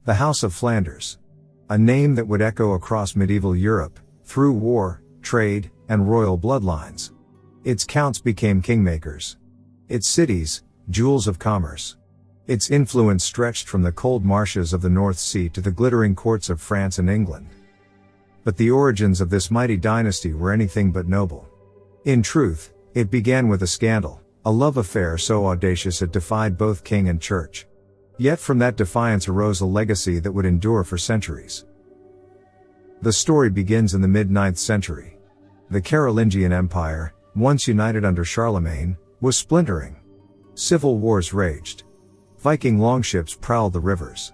The House of Flanders. A name that would echo across medieval Europe, through war, trade, and royal bloodlines. Its counts became kingmakers. Its cities, jewels of commerce. Its influence stretched from the cold marshes of the North Sea to the glittering courts of France and England. But the origins of this mighty dynasty were anything but noble. In truth, it began with a scandal, a love affair so audacious it defied both king and church. Yet from that defiance arose a legacy that would endure for centuries. The story begins in the mid-9th century. The Carolingian Empire, once united under Charlemagne, was splintering. Civil wars raged. Viking longships prowled the rivers.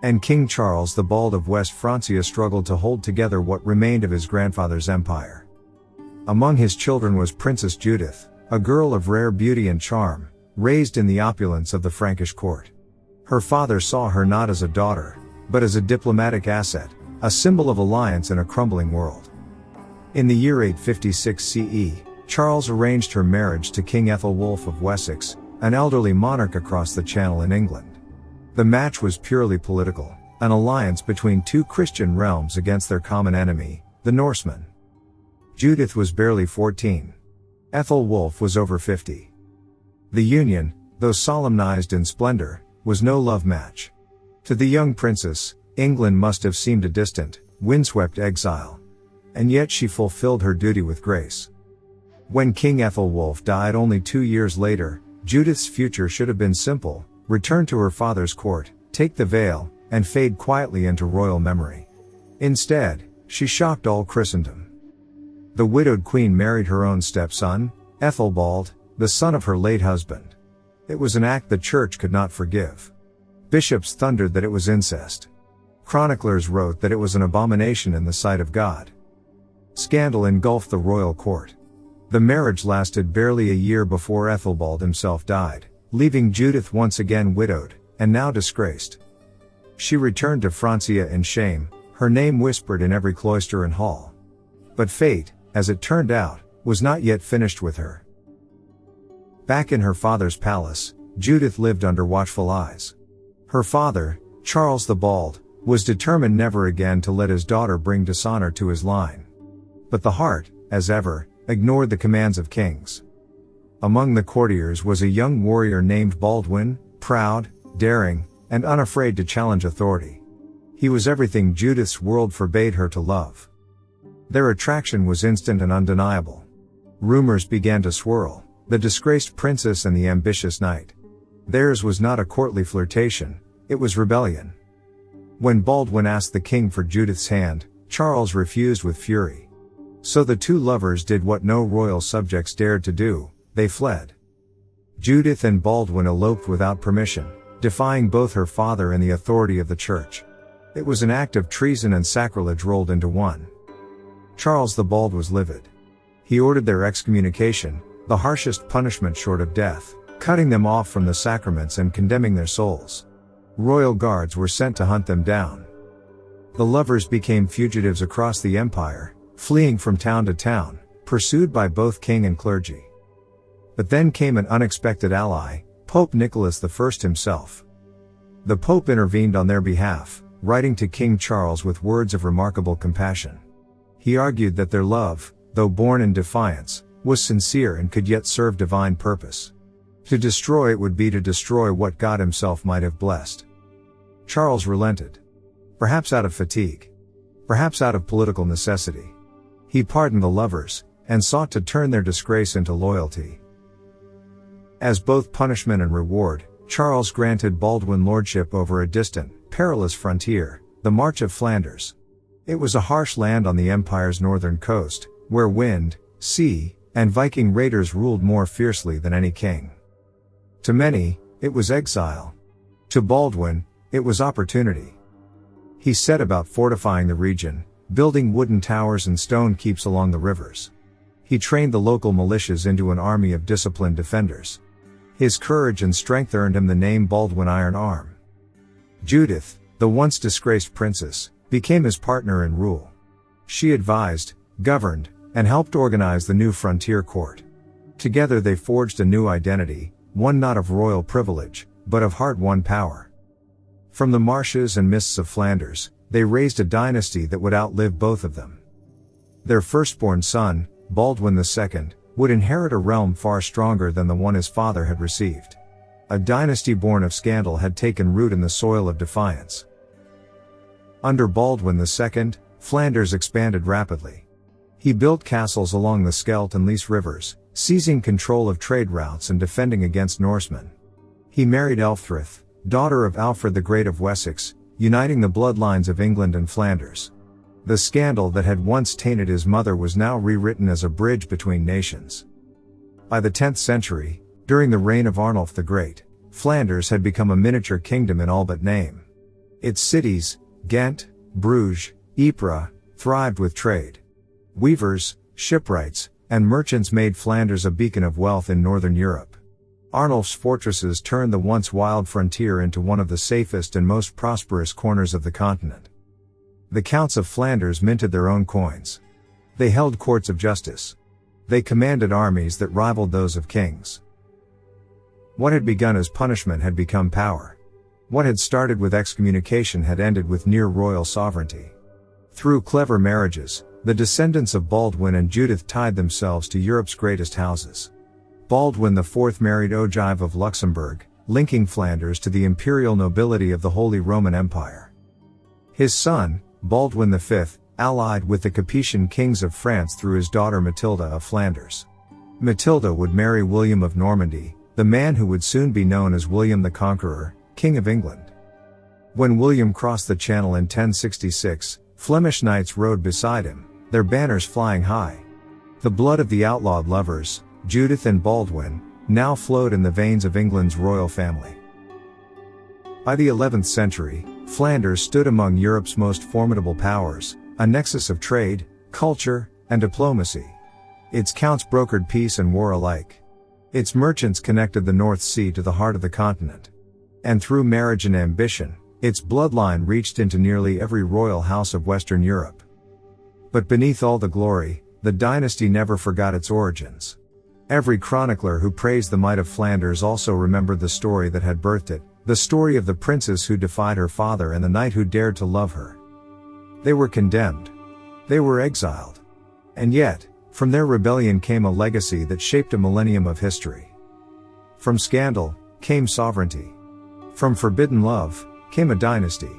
And King Charles the Bald of West Francia struggled to hold together what remained of his grandfather's empire. Among his children was Princess Judith, a girl of rare beauty and charm, raised in the opulence of the Frankish court. Her father saw her not as a daughter, but as a diplomatic asset, a symbol of alliance in a crumbling world. In the year 856 CE, Charles arranged her marriage to King Ethelwulf of Wessex, an elderly monarch across the Channel in England. The match was purely political, an alliance between two Christian realms against their common enemy, the Norsemen. Judith was barely 14. Ethelwulf was over 50. The union, though solemnized in splendor, was no love match. To the young princess, England must have seemed a distant, windswept exile. And yet she fulfilled her duty with grace. When King Ethelwulf died only 2 years later, Judith's future should have been simple: return to her father's court, take the veil, and fade quietly into royal memory. Instead, she shocked all Christendom. The widowed queen married her own stepson, Ethelbald, the son of her late husband. It was an act the church could not forgive. Bishops thundered that it was incest. Chroniclers wrote that it was an abomination in the sight of God. Scandal engulfed the royal court. The marriage lasted barely a year before Ethelbald himself died, leaving Judith once again widowed, and now disgraced. She returned to Francia in shame, her name whispered in every cloister and hall. But fate, as it turned out, was not yet finished with her. Back in her father's palace, Judith lived under watchful eyes. Her father, Charles the Bald, was determined never again to let his daughter bring dishonor to his line. But the heart, as ever, ignored the commands of kings. Among the courtiers was a young warrior named Baldwin, proud, daring, and unafraid to challenge authority. He was everything Judith's world forbade her to love. Their attraction was instant and undeniable. Rumors began to swirl: the disgraced princess and the ambitious knight. Theirs was not a courtly flirtation, it was rebellion. When Baldwin asked the king for Judith's hand, Charles refused with fury. So the two lovers did what no royal subjects dared to do: they fled. Judith and Baldwin eloped without permission, defying both her father and the authority of the church. It was an act of treason and sacrilege rolled into one. Charles the Bald was livid. He ordered their excommunication, the harshest punishment short of death, cutting them off from the sacraments and condemning their souls. Royal guards were sent to hunt them down. The lovers became fugitives across the empire, fleeing from town to town, pursued by both king and clergy. But then came an unexpected ally, Pope Nicholas I himself. The Pope intervened on their behalf, writing to King Charles with words of remarkable compassion. He argued that their love, though born in defiance, was sincere and could yet serve divine purpose. To destroy it would be to destroy what God himself might have blessed. Charles relented. Perhaps out of fatigue. Perhaps out of political necessity. He pardoned the lovers, and sought to turn their disgrace into loyalty. As both punishment and reward, Charles granted Baldwin lordship over a distant, perilous frontier, the March of Flanders. It was a harsh land on the empire's northern coast, where wind, sea, and Viking raiders ruled more fiercely than any king. To many, it was exile. To Baldwin, it was opportunity. He set about fortifying the region, building wooden towers and stone keeps along the rivers. He trained the local militias into an army of disciplined defenders. His courage and strength earned him the name Baldwin Iron Arm. Judith, the once disgraced princess, became his partner in rule. She advised, governed, and helped organize the new frontier court. Together they forged a new identity, one not of royal privilege, but of heart-won power. From the marshes and mists of Flanders, they raised a dynasty that would outlive both of them. Their firstborn son, Baldwin II, would inherit a realm far stronger than the one his father had received. A dynasty born of scandal had taken root in the soil of defiance. Under Baldwin II, Flanders expanded rapidly. He built castles along the Scheldt and Lys rivers, seizing control of trade routes and defending against Norsemen. He married Elfrith, daughter of Alfred the Great of Wessex, uniting the bloodlines of England and Flanders. The scandal that had once tainted his mother was now rewritten as a bridge between nations. By the 10th century, during the reign of Arnulf the Great, Flanders had become a miniature kingdom in all but name. Its cities, Ghent, Bruges, Ypres, thrived with trade. Weavers, shipwrights, and merchants made Flanders a beacon of wealth in northern Europe. Arnulf's fortresses turned the once wild frontier into one of the safest and most prosperous corners of the continent. The counts of Flanders minted their own coins. They held courts of justice. They commanded armies that rivaled those of kings. What had begun as punishment had become power. What had started with excommunication had ended with near royal sovereignty. Through clever marriages, the descendants of Baldwin and Judith tied themselves to Europe's greatest houses. Baldwin IV married Ogive of Luxembourg, linking Flanders to the imperial nobility of the Holy Roman Empire. His son, Baldwin V, allied with the Capetian kings of France through his daughter Matilda of Flanders. Matilda would marry William of Normandy, the man who would soon be known as William the Conqueror, King of England. When William crossed the Channel in 1066, Flemish knights rode beside him, their banners flying high. The blood of the outlawed lovers, Judith and Baldwin, now flowed in the veins of England's royal family. By the 11th century, Flanders stood among Europe's most formidable powers, a nexus of trade, culture, and diplomacy. Its counts brokered peace and war alike. Its merchants connected the North Sea to the heart of the continent. And through marriage and ambition, its bloodline reached into nearly every royal house of Western Europe. But beneath all the glory, the dynasty never forgot its origins. Every chronicler who praised the might of Flanders also remembered the story that had birthed it, the story of the princess who defied her father and the knight who dared to love her. They were condemned. They were exiled. And yet, from their rebellion came a legacy that shaped a millennium of history. From scandal, came sovereignty. From forbidden love, came a dynasty.